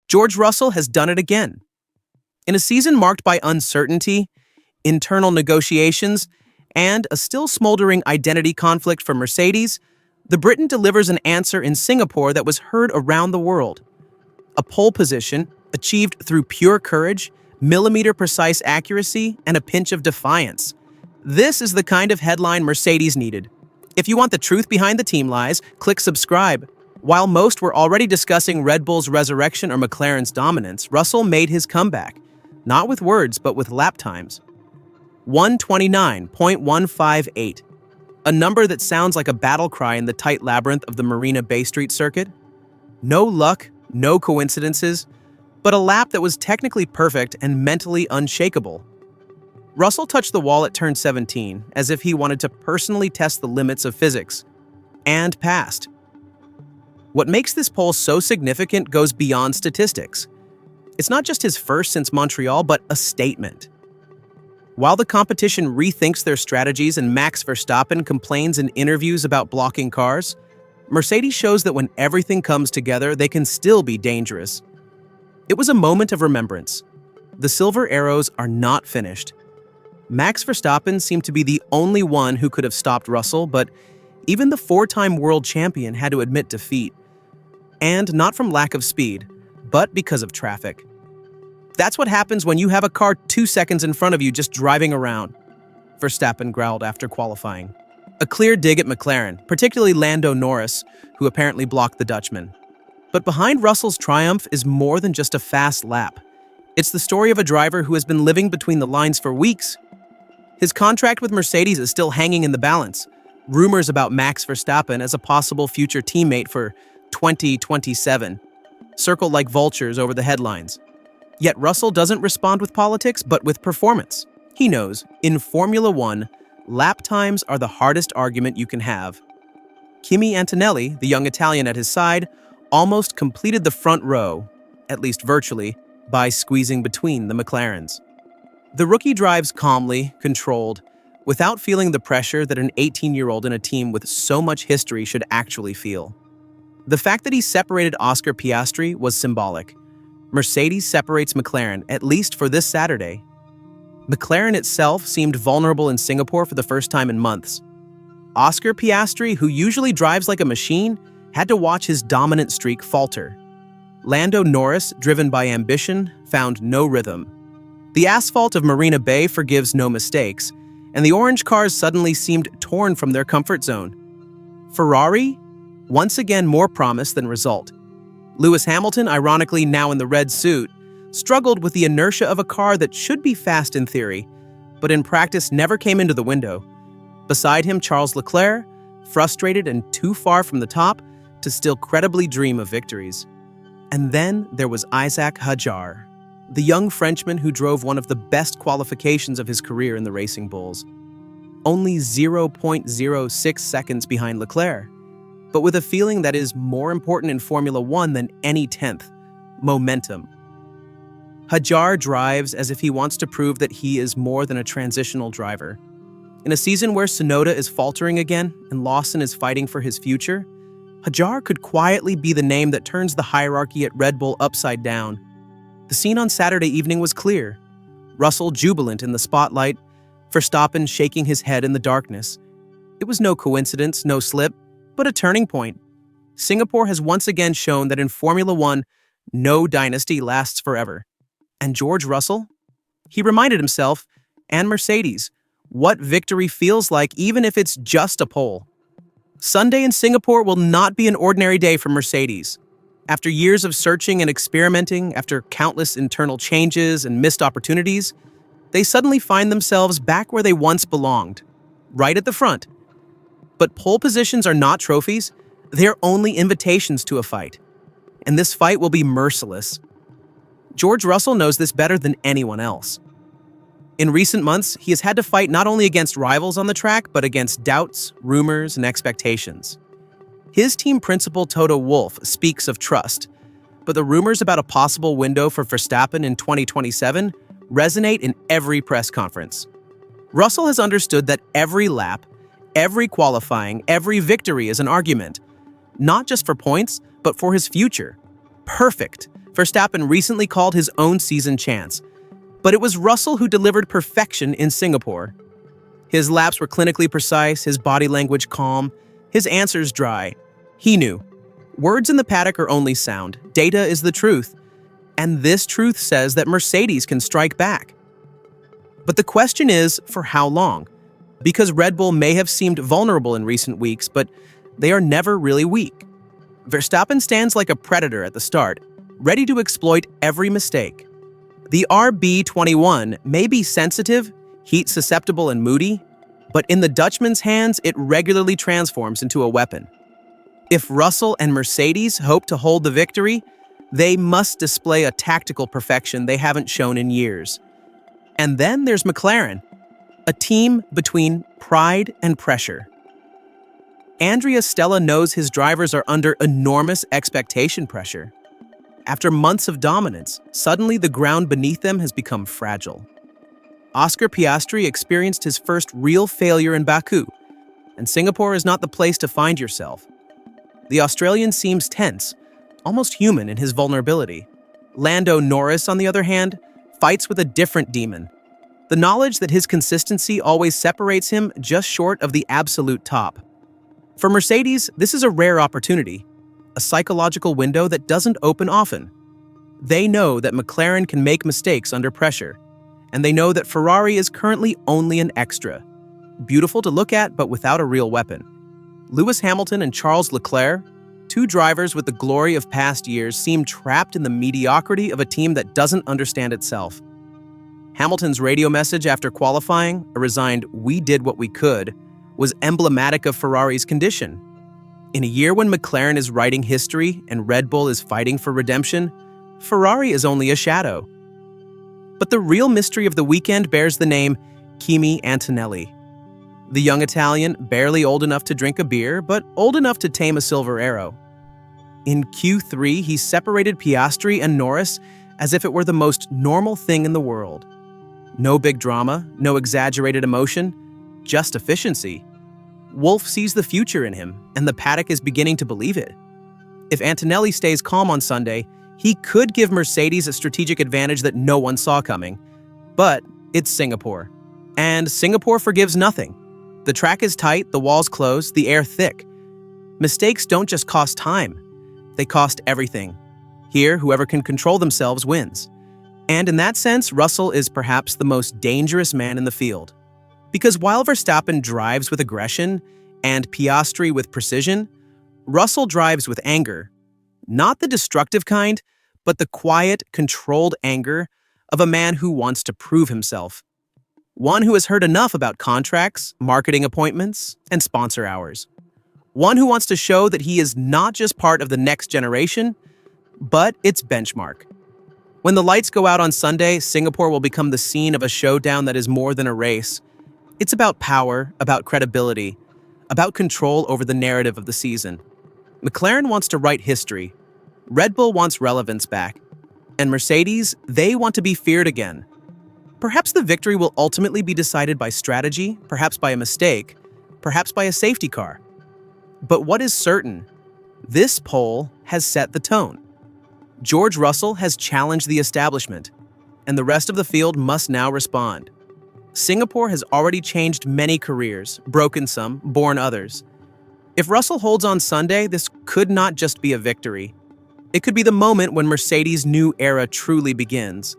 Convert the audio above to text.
George Russell has done it again. In a season marked by uncertainty, internal negotiations, and a still smoldering identity conflict for Mercedes, the Briton delivers an answer in Singapore that was heard around the world. A pole position achieved through pure courage, millimeter-precise accuracy, and a pinch of defiance. This is the kind of headline Mercedes needed. If you want the truth behind the team lies, click subscribe. While most were already discussing Red Bull's resurrection or McLaren's dominance, Russell made his comeback, not with words but with lap times. 129.158, a number that sounds like a battle cry in the tight labyrinth of the Marina Bay Street circuit. No luck, no coincidences, but a lap that was technically perfect and mentally unshakable. Russell touched the wall at turn 17 as if he wanted to personally test the limits of physics, and passed. What makes this pole so significant goes beyond statistics. It's not just his first since Montreal, but a statement. While the competition rethinks their strategies and Max Verstappen complains in interviews about blocking cars, Mercedes shows that when everything comes together, they can still be dangerous. It was a moment of remembrance. The silver arrows are not finished. Max Verstappen seemed to be the only one who could have stopped Russell, but even the four-time world champion had to admit defeat. And not from lack of speed, but because of traffic. That's what happens when you have a car 2 seconds in front of you just driving around, Verstappen growled after qualifying. A clear dig at McLaren, particularly Lando Norris, who apparently blocked the Dutchman. But behind Russell's triumph is more than just a fast lap. It's the story of a driver who has been living between the lines for weeks. His contract with Mercedes is still hanging in the balance. Rumors about Max Verstappen as a possible future teammate for 2027 circle like vultures over the headlines. Yet Russell doesn't respond with politics, but with performance. He knows, in Formula One, lap times are the hardest argument you can have. Kimi Antonelli, the young Italian at his side, almost completed the front row, at least virtually, by squeezing between the McLarens. The rookie drives calmly, controlled, without feeling the pressure that an 18-year-old in a team with so much history should actually feel. The fact that he separated Oscar Piastri was symbolic. Mercedes separates McLaren, at least for this Saturday. McLaren itself seemed vulnerable in Singapore for the first time in months. Oscar Piastri, who usually drives like a machine, had to watch his dominant streak falter. Lando Norris, driven by ambition, found no rhythm. The asphalt of Marina Bay forgives no mistakes, and the orange cars suddenly seemed torn from their comfort zone. Ferrari, once again more promise than result. Lewis Hamilton, ironically now in the red suit, struggled with the inertia of a car that should be fast in theory, but in practice never came into the window. Beside him, Charles Leclerc, frustrated and too far from the top to still credibly dream of victories. And then there was Isaac Hadjar, the young Frenchman who drove one of the best qualifications of his career in the Racing Bulls. Only 0.06 seconds behind Leclerc, but with a feeling that is more important in Formula One than any 10th: momentum. Hadjar drives as if he wants to prove that he is more than a transitional driver. In a season where Tsunoda is faltering again and Lawson is fighting for his future, Hadjar could quietly be the name that turns the hierarchy at Red Bull upside down. The scene on Saturday evening was clear. Russell jubilant in the spotlight, Verstappen shaking his head in the darkness. It was no coincidence, no slip, but a turning point. Singapore has once again shown that in Formula One, no dynasty lasts forever. And George Russell? He reminded himself, and Mercedes, what victory feels like even if it's just a pole. Sunday in Singapore will not be an ordinary day for Mercedes. After years of searching and experimenting, after countless internal changes and missed opportunities, they suddenly find themselves back where they once belonged, right at the front. But pole positions are not trophies, they're only invitations to a fight. And this fight will be merciless. George Russell knows this better than anyone else. In recent months, he has had to fight not only against rivals on the track, but against doubts, rumors, and expectations. His team principal Toto Wolff speaks of trust, but the rumors about a possible window for Verstappen in 2027 resonate in every press conference. Russell has understood that every lap, every qualifying, every victory is an argument, not just for points, but for his future. Perfect Verstappen recently called his own season chance, but it was Russell who delivered perfection in Singapore. His laps were clinically precise, his body language calm, his answers dry. He knew. Words in the paddock are only sound. Data is the truth. And this truth says that Mercedes can strike back. But the question is, for how long? Because Red Bull may have seemed vulnerable in recent weeks, but they are never really weak. Verstappen stands like a predator at the start, ready to exploit every mistake. The RB21 may be sensitive, heat-susceptible, and moody, but in the Dutchman's hands, it regularly transforms into a weapon. If Russell and Mercedes hope to hold the victory, they must display a tactical perfection they haven't shown in years. And then there's McLaren, a team between pride and pressure. Andrea Stella knows his drivers are under enormous expectation pressure. After months of dominance, suddenly the ground beneath them has become fragile. Oscar Piastri experienced his first real failure in Baku, and Singapore is not the place to find yourself. The Australian seems tense, almost human in his vulnerability. Lando Norris, on the other hand, fights with a different demon. The knowledge that his consistency always separates him just short of the absolute top. For Mercedes, this is a rare opportunity, a psychological window that doesn't open often. They know that McLaren can make mistakes under pressure, and they know that Ferrari is currently only an extra. Beautiful to look at, but without a real weapon. Lewis Hamilton and Charles Leclerc, two drivers with the glory of past years, seem trapped in the mediocrity of a team that doesn't understand itself. Hamilton's radio message after qualifying, a resigned "we did what we could," was emblematic of Ferrari's condition. In a year when McLaren is writing history and Red Bull is fighting for redemption, Ferrari is only a shadow. But the real mystery of the weekend bears the name Kimi Antonelli. The young Italian, barely old enough to drink a beer, but old enough to tame a silver arrow. In Q3, he separated Piastri and Norris as if it were the most normal thing in the world. No big drama, no exaggerated emotion, just efficiency. Wolff sees the future in him, and the paddock is beginning to believe it. If Antonelli stays calm on Sunday, he could give Mercedes a strategic advantage that no one saw coming. But it's Singapore. And Singapore forgives nothing. The track is tight, the walls close, the air thick. Mistakes don't just cost time. They cost everything. Here, whoever can control themselves wins. And in that sense, Russell is perhaps the most dangerous man in the field. Because while Verstappen drives with aggression and Piastri with precision, Russell drives with anger. Not the destructive kind, but the quiet, controlled anger of a man who wants to prove himself. One who has heard enough about contracts, marketing appointments, and sponsor hours. One who wants to show that he is not just part of the next generation, but its benchmark. When the lights go out on Sunday, Singapore will become the scene of a showdown that is more than a race. It's about power, about credibility, about control over the narrative of the season. McLaren wants to write history. Red Bull wants relevance back. And Mercedes, they want to be feared again. Perhaps the victory will ultimately be decided by strategy, perhaps by a mistake, perhaps by a safety car. But what is certain? This poll has set the tone. George Russell has challenged the establishment, and the rest of the field must now respond. Singapore has already changed many careers, broken some, born others. If Russell holds on Sunday, this could not just be a victory. It could be the moment when Mercedes' new era truly begins.